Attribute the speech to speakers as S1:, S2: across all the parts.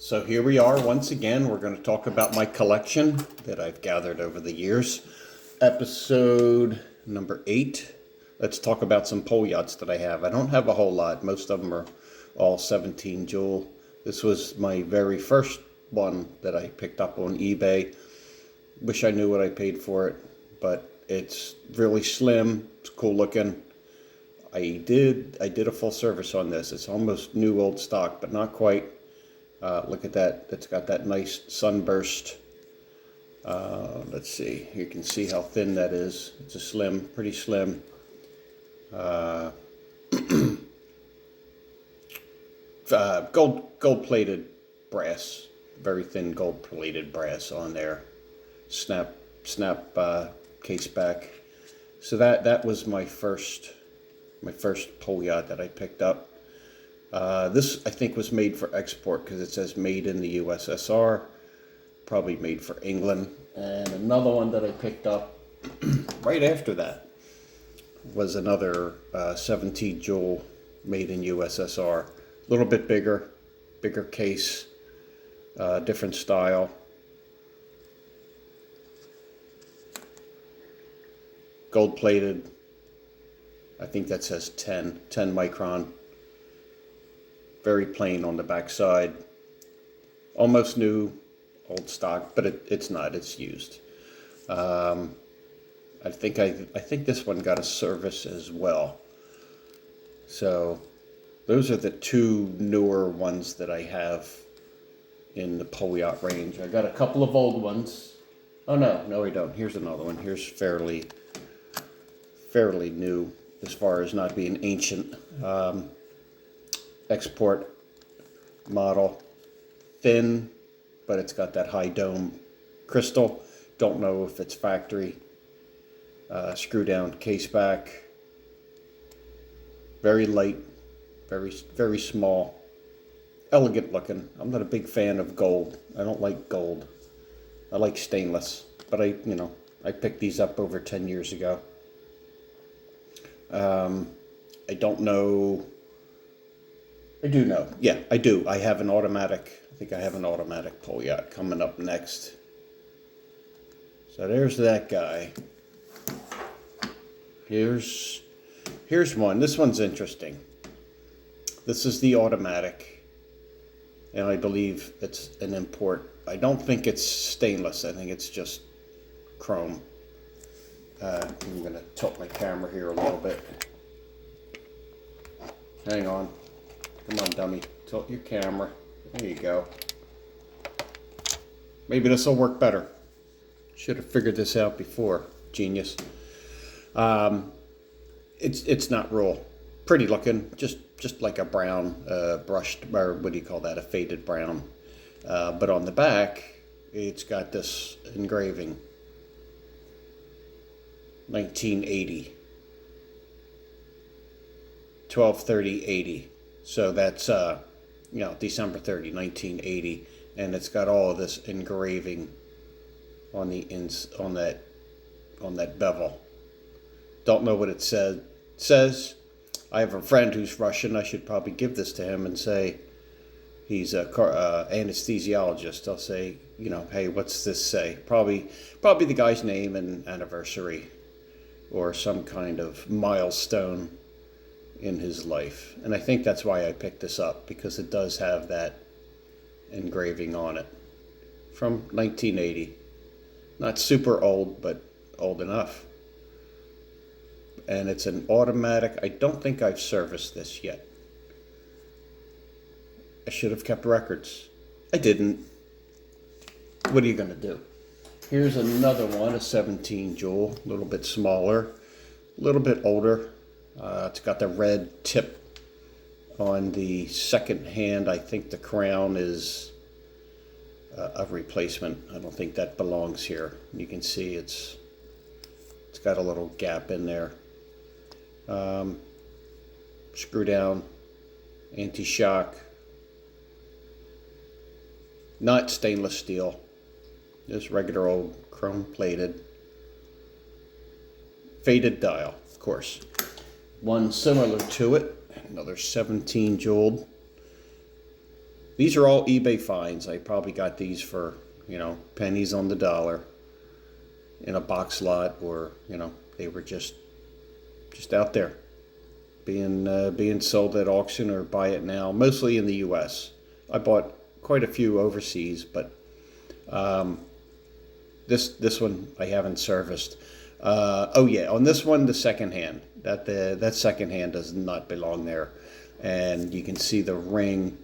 S1: So here we are once again. We're going to talk about my collection that I've gathered over the years. Episode number 8. Let's talk about some pole yachts that I have. I don't have a whole lot. Most of them are all 17 jewel. This was my very first one that I picked up on eBay. Wish I knew what I paid for it, but it's really slim. It's cool looking. I did a full service on this. It's almost new old stock, but not quite. Look at that. It's got that nice sunburst. Let's see. You can see how thin that is. It's a slim, pretty slim. Gold-plated brass. Very thin gold-plated brass on there. Snap case back. So that was my first pole yacht that I picked up. This, I think, was made for export because it says made in the USSR, probably made for England. And another one that I picked up right after that was another 17 jewel made in USSR. A little bit bigger case, different style. Gold plated. I think that says 10 micron. Very plain on the back side. Almost new, old stock, but it's not. It's used. I think this one got a service as well. So those are the two newer ones that I have in the pole yacht range. I got a couple of old ones. Oh no, we don't. Here's another one. Here's fairly new as far as not being ancient. Export model, thin, but it's got that high dome crystal. Don't know if it's factory. Screw down case back. Very light, very small, elegant looking. I'm not a big fan of gold. I don't like gold. I like stainless, but I picked these up over 10 years ago. I don't know. I do know. Yeah, I do. I have an automatic. I think I have an automatic pole yacht coming up next. So there's that guy. Here's one. This one's interesting. This is the automatic, and I believe it's an import. I don't think it's stainless. I think it's just chrome. I'm going to tilt my camera here a little bit. Hang on. Come on, dummy. Tilt your camera. There you go. Maybe this will work better. Should have figured this out before. Genius. It's not real pretty looking. Just like a brown brushed, or what do you call that? A faded brown. But on the back, it's got this engraving. 1980. 12/30/80. So that's December 30, 1980, and it's got all of this engraving on the on that bevel. Don't know what it says. I have a friend who's Russian. I should probably give this to him and say he's a anesthesiologist. I'll say, hey, what's this say? Probably the guy's name and anniversary, or some kind of milestone in his life. And I think that's why I picked this up, because it does have that engraving on it from 1980. Not super old, but old enough. And it's an automatic. I don't think I've serviced this yet. I should have kept records. I didn't. What are you going to do? Here's another one, a 17 jewel, a little bit smaller, a little bit older. It's got the red tip on the second hand. I think the crown is a replacement. I don't think that belongs here. You can see it's got a little gap in there. Screw down, anti-shock. Not stainless steel. Just regular old chrome plated. Faded dial, of course. One similar to it, another 17 jeweled. These are all eBay finds. I probably got these for, pennies on the dollar in a box lot, or, they were just out there being sold at auction or buy it now, mostly in the US. I bought quite a few overseas, but this one I haven't serviced. Oh yeah, on this one, the second hand, that second hand does not belong there, and you can see the ring.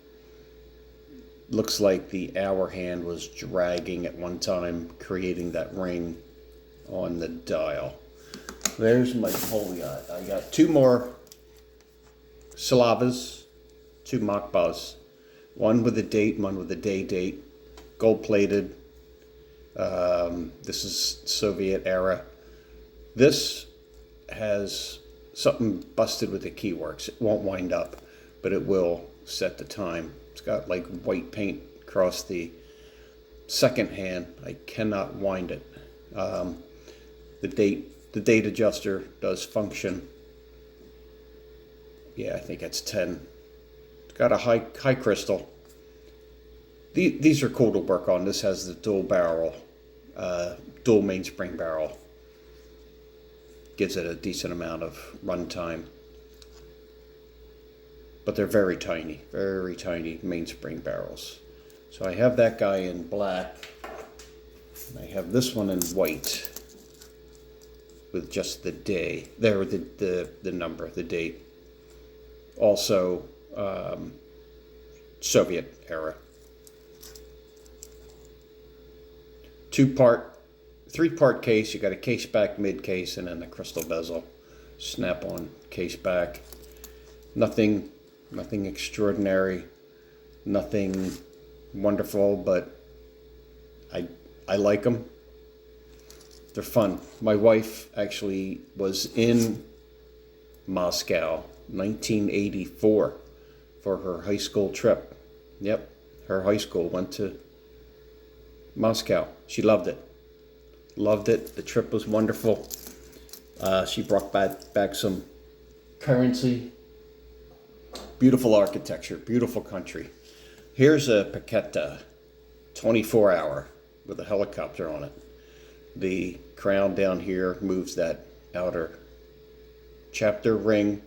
S1: Looks like the hour hand was dragging at one time, creating that ring on the dial. There's my Polyot. I got two more Slavas, two Machbas, one with a date, one with a day date, gold plated. This is Soviet era. This has something busted with the keyworks. It won't wind up, but it will set the time. It's got like white paint across the second hand. I cannot wind it. The date adjuster does function. Yeah, I think it's 10. It's got a high crystal. These are cool to work on. This has the dual barrel, dual mainspring barrel. Gives it a decent amount of run time. But they're very tiny mainspring barrels. So I have that guy in black. And I have this one in white with just the day. There, the number, the date. Also, Soviet era. Three-part case. You got a case back, mid case, and then the crystal bezel. Snap-on case back. Nothing extraordinary, nothing wonderful, but I like them. They're fun. My wife actually was in Moscow, 1984, for her high school trip. Yep, her high school went to Moscow. She loved it. The trip was wonderful. She brought back some currency. Beautiful architecture, beautiful country. Here's a Paqueta 24-hour with a helicopter on it. The crown down here moves that outer chapter ring.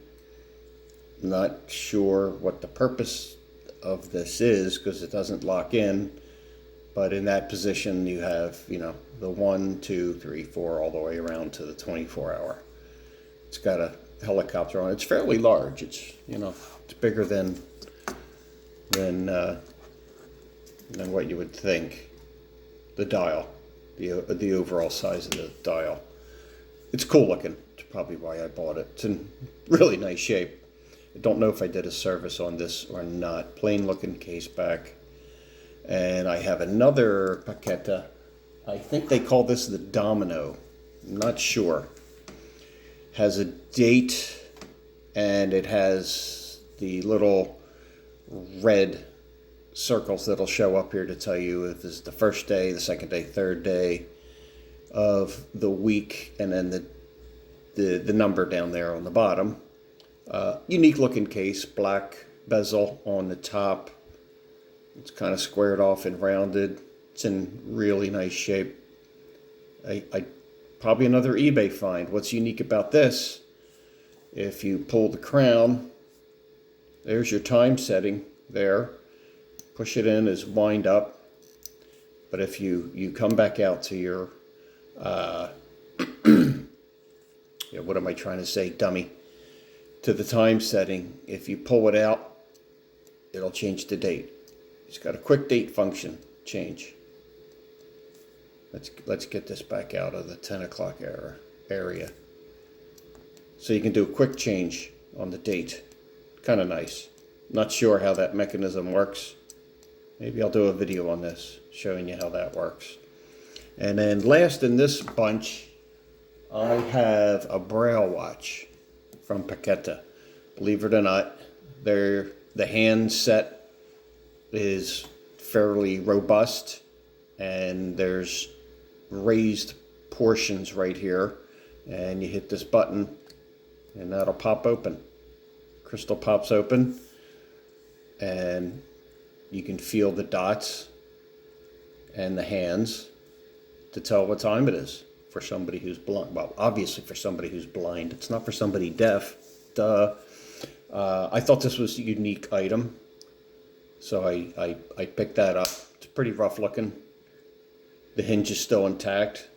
S1: Not sure what the purpose of this is because it doesn't lock in. But in that position, you have, the 1, 2, 3, 4, all the way around to the 24-hour. It's got a helicopter on it. It's fairly large. It's, it's bigger than what you would think. The dial, the overall size of the dial. It's cool looking. It's probably why I bought it. It's in really nice shape. I don't know if I did a service on this or not. Plain looking case back. And I have another Paqueta. I think they call this the Domino. I'm not sure. Has a date, and it has the little red circles that'll show up here to tell you if this is the first day, the second day, third day of the week, and then the number down there on the bottom. Unique looking case, black bezel on the top. It's kind of squared off and rounded. It's in really nice shape. I probably another eBay find. What's unique about this, if you pull the crown, there's your time setting there. Push it in is wind up. But if you come back out to your, what am I trying to say, dummy? To the time setting, if you pull it out, it'll change the date. It's got a quick date function change. Let's get this back out of the 10 o'clock area. So you can do a quick change on the date. Kind of nice. Not sure how that mechanism works. Maybe I'll do a video on this showing you how that works. And then last in this bunch, I have a Braille watch from Paqueta. Believe it or not, the hand set is fairly robust, and there's raised portions right here, and you hit this button and that'll pop open. Crystal pops open, and You can feel the dots and the hands to tell what time it is for somebody who's blind. Well, obviously for somebody who's blind. It's not for somebody deaf. Duh. I thought this was a unique item, so I picked that up. It's pretty rough looking. The hinge is still intact.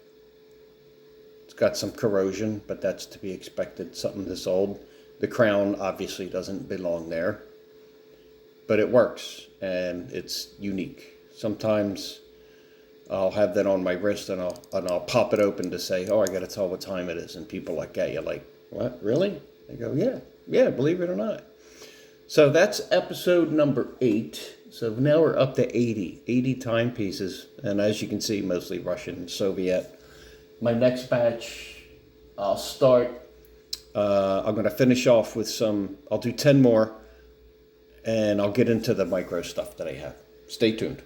S1: It's got some corrosion, but that's to be expected, something this old. The crown obviously doesn't belong there, but it works and it's unique. Sometimes I'll have that on my wrist and I'll pop it open to say, oh, I got to tell what time it is. And people look at you like, what, really? I go, yeah, believe it or not. So that's episode number 8. So now we're up to 80 timepieces. And as you can see, mostly Russian and Soviet. My next batch, I'll start, I'm going to finish off with I'll do 10 more, and I'll get into the micro stuff that I have. Stay tuned.